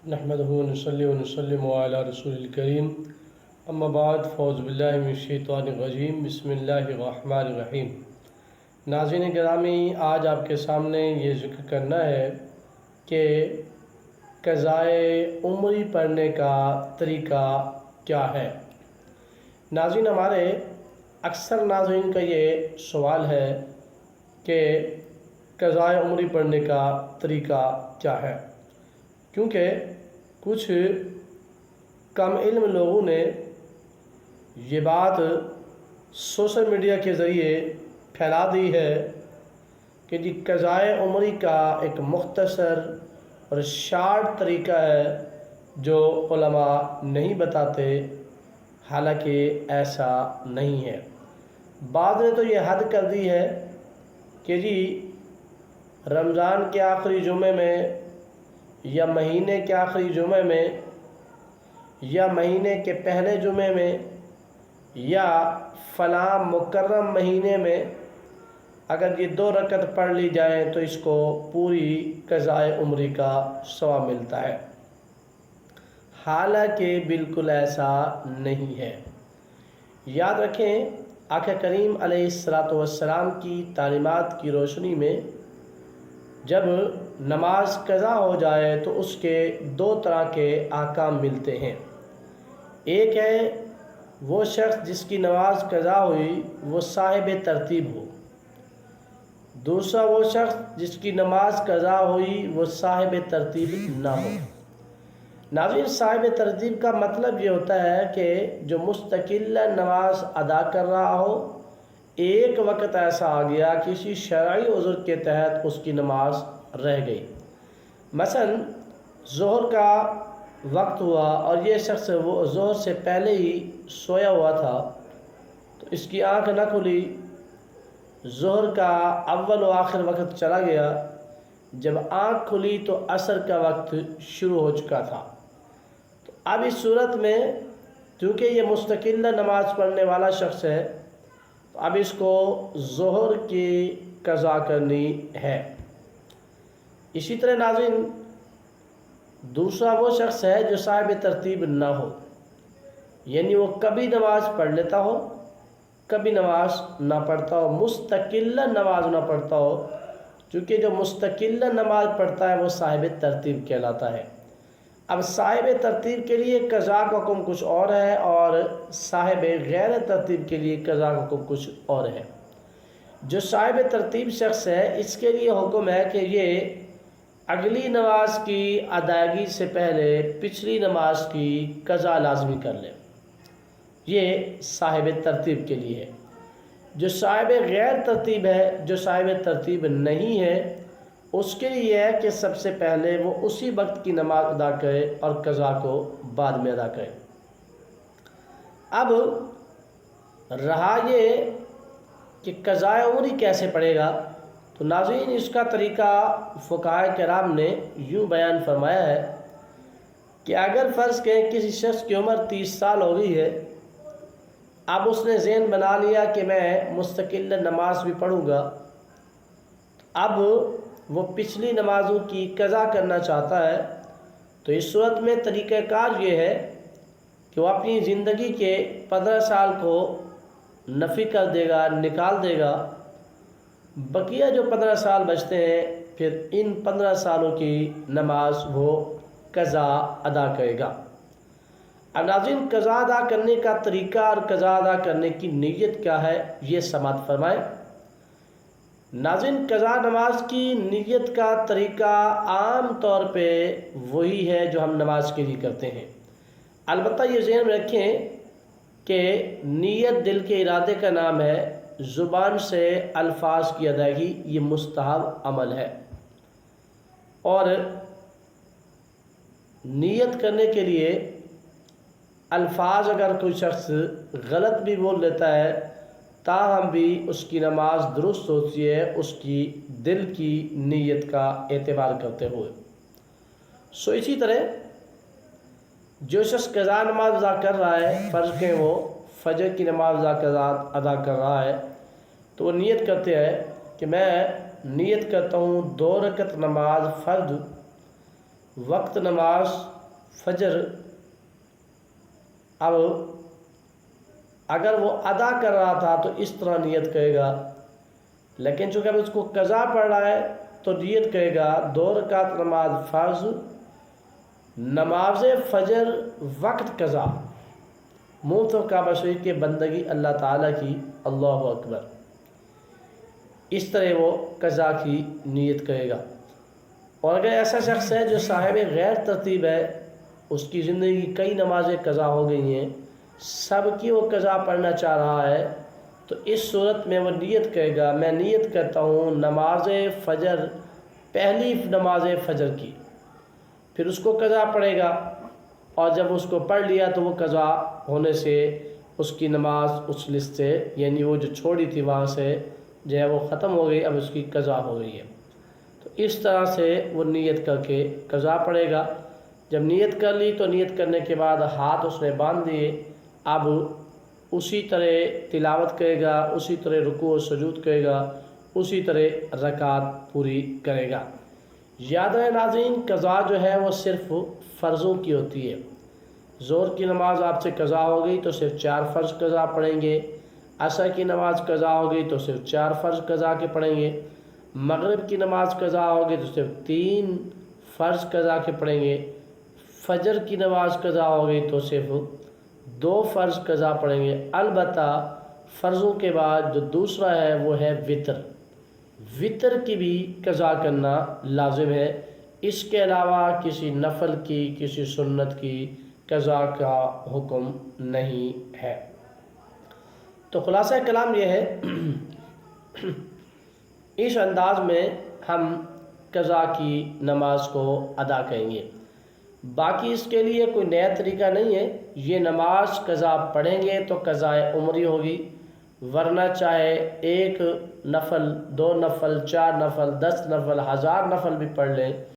نحمدہ ونصلی ونسلم علی رسول الکریم اما بعد فاعوذ باللہ من الشیطان الرجیم بسم اللہ الرحمن الرحیم۔ ناظرین گرامی، آج آپ کے سامنے یہ ذکر کرنا ہے کہ قضائے عمری پڑھنے کا طریقہ کیا ہے۔ ناظرین، ہمارے اکثر ناظرین کا یہ سوال ہے کہ قضائے عمری پڑھنے کا طریقہ کیا ہے، کیونکہ کچھ کم علم لوگوں نے یہ بات سوشل میڈیا کے ذریعے پھیلا دی ہے کہ قضائے عمری کا ایک مختصر اور شارٹ طریقہ ہے جو علماء نہیں بتاتے، حالانکہ ایسا نہیں ہے۔ بعض نے تو یہ حد کر دی ہے کہ رمضان کے آخری جمعے میں یا مہینے کے آخری جمعے میں یا مہینے کے پہلے جمعے میں یا فلاں مکرم مہینے میں اگر یہ 2 رکعت پڑھ لی جائیں تو اس کو پوری قضائے عمری کا ثواب ملتا ہے، حالانکہ بالکل ایسا نہیں ہے۔ یاد رکھیں، آقا کریم علیہ السلام کی تعلیمات کی روشنی میں جب نماز قضا ہو جائے تو اس کے 2 طرح کے احکام ملتے ہیں۔ ایک ہے وہ شخص جس کی نماز قضا ہوئی وہ صاحب ترتیب ہو، دوسرا وہ شخص جس کی نماز قضا ہوئی وہ صاحب ترتیب نہ ہو۔ ناظرین، صاحب ترتیب کا مطلب یہ ہوتا ہے کہ جو مستقل نماز ادا کر رہا ہو، ایک وقت ایسا آ گیا کسی شرعی عذر کے تحت اس کی نماز رہ گئی، مثلا ظہر کا وقت ہوا اور یہ شخص وہ ظہر سے پہلے ہی سویا ہوا تھا تو اس کی آنکھ نہ کھلی، ظہر کا اول و آخر وقت چلا گیا، جب آنکھ کھلی تو عصر کا وقت شروع ہو چکا تھا۔ تو اب اس صورت میں چونکہ یہ مستقل نماز پڑھنے والا شخص ہے تو اب اس کو ظہر کی قضا کرنی ہے۔ اسی طرح ناظرین، دوسرا وہ شخص ہے جو صاحب ترتیب نہ ہو، یعنی وہ کبھی نماز پڑھ لیتا ہو کبھی نماز نہ پڑھتا ہو، مستقل نماز نہ پڑھتا ہو، چونکہ جو مستقل نماز پڑھتا ہے وہ صاحب ترتیب کہلاتا ہے۔ اب صاحب ترتیب کے لیے قضا کا حکم کچھ اور ہے اور صاحب غیر ترتیب کے لیے قضا کا حکم کچھ اور ہے۔ جو صاحب ترتیب شخص ہے اس کے لیے حکم ہے کہ یہ اگلی نماز کی ادائیگی سے پہلے پچھلی نماز کی قضا لازمی کر لے، یہ صاحب ترتیب کے لیے ہے۔ جو صاحب غیر ترتیب ہے، جو صاحب ترتیب نہیں ہے، اس کے لیے یہ ہے کہ سب سے پہلے وہ اسی وقت کی نماز ادا کرے اور قضا کو بعد میں ادا کرے۔ اب رہا یہ کہ قضائے عمری کیسے پڑے گا، تو ناظرین اس کا طریقہ فقہاء کرام نے یوں بیان فرمایا ہے کہ اگر فرض کریں کسی شخص کی عمر 30 سال ہو گئی ہے، اب اس نے ذہن بنا لیا کہ میں مستقل نماز بھی پڑھوں گا، اب وہ پچھلی نمازوں کی قضا کرنا چاہتا ہے، تو اس صورت میں طریقہ کار یہ ہے کہ وہ اپنی زندگی کے 15 سال کو نفی کر دے گا، نکال دے گا، بقیہ جو 15 سال بچتے ہیں پھر ان 15 سالوں کی نماز وہ قضا ادا کرے گا۔ اب ناظرین، قضا ادا کرنے کا طریقہ اور قضا ادا کرنے کی نیت کیا ہے یہ سماعت فرمائیں۔ ناظرین، قضا نماز کی نیت کا طریقہ عام طور پہ وہی ہے جو ہم نماز کے لیے کرتے ہیں، البتہ یہ ذہن میں رکھیں کہ نیت دل کے ارادے کا نام ہے، زبان سے الفاظ کی ادائیگی یہ مستحب عمل ہے، اور نیت کرنے کے لیے الفاظ اگر کوئی شخص غلط بھی بول لیتا ہے تاہم بھی اس کی نماز درست ہوتی ہے، اس کی دل کی نیت کا اعتبار کرتے ہوئے۔ اسی طرح جو شخص قضا نماز ادا کر رہا ہے، فرض کہ وہ فجر کی نماز ادا کر رہا ہے، تو وہ نیت کرتے ہیں کہ میں نیت کرتا ہوں 2 رکعت نماز فرض وقت نماز فجر اب اگر وہ ادا کر رہا تھا تو اس طرح نیت کرے گا، لیکن چونکہ اب اس کو قضا پڑ رہا ہے تو نیت کرے گا 2 رکعت نماز فرض، نماز فجر وقت قضا، منہ تو کعبہ شریف کے بندگی اللہ تعالیٰ کی، اللہ اکبر، اس طرح وہ قضا کی نیت کرے گا۔ اور اگر ایسا شخص ہے جو صاحب غیر ترتیب ہے، اس کی زندگی کی کئی نمازیں قضا ہو گئی ہیں، سب کی وہ قضا پڑھنا چاہ رہا ہے، تو اس صورت میں وہ نیت کرے گا، میں نیت کرتا ہوں نماز فجر، پہلی نماز فجر کی، پھر اس کو قضا پڑے گا، اور جب اس کو پڑھ لیا تو وہ قضا ہونے سے اس کی نماز اس لسٹ سے، یعنی وہ جو چھوڑی تھی وہاں سے جو ہے وہ ختم ہو گئی، اب اس کی قضا ہو گئی ہے۔ تو اس طرح سے وہ نیت کر کے قضا پڑے گا۔ جب نیت کر لی تو نیت کرنے کے بعد ہاتھ اس نے باندھ دیے، اب اسی طرح تلاوت کرے گا، اسی طرح رکوع و سجود کرے گا، اسی طرح رکعت پوری کرے گا۔ یاد رہے ناظرین، قضا جو ہے وہ صرف فرضوں کی ہوتی ہے۔ ظہر کی نماز آپ سے قضا ہو گئی تو صرف 4 فرض قضا پڑھیں گے، عصر کی نماز قضا ہو گئی تو صرف 4 فرض قضا کے پڑھیں گے، مغرب کی نماز قضا ہو گئی تو صرف 3 فرض قضا کے پڑھیں گے، فجر کی نماز قضا ہو گئی تو صرف 2 فرض قضا پڑھیں گے۔ البتہ فرضوں کے بعد جو دوسرا ہے وہ ہے وطر، وطر کی بھی قضا کرنا لازم ہے، اس کے علاوہ کسی نفل کی، کسی سنت کی قضا کا حکم نہیں ہے۔ تو خلاصہ کلام یہ ہے، اس انداز میں ہم قضا کی نماز کو ادا کریں گے، باقی اس کے لیے کوئی نیا طریقہ نہیں ہے۔ یہ نماز قضا پڑھیں گے تو قضا عمری ہوگی، ورنہ چاہے 1 نفل، 2 نفل، 4 نفل، 10 نفل، 1000 نفل بھی پڑھ لیں،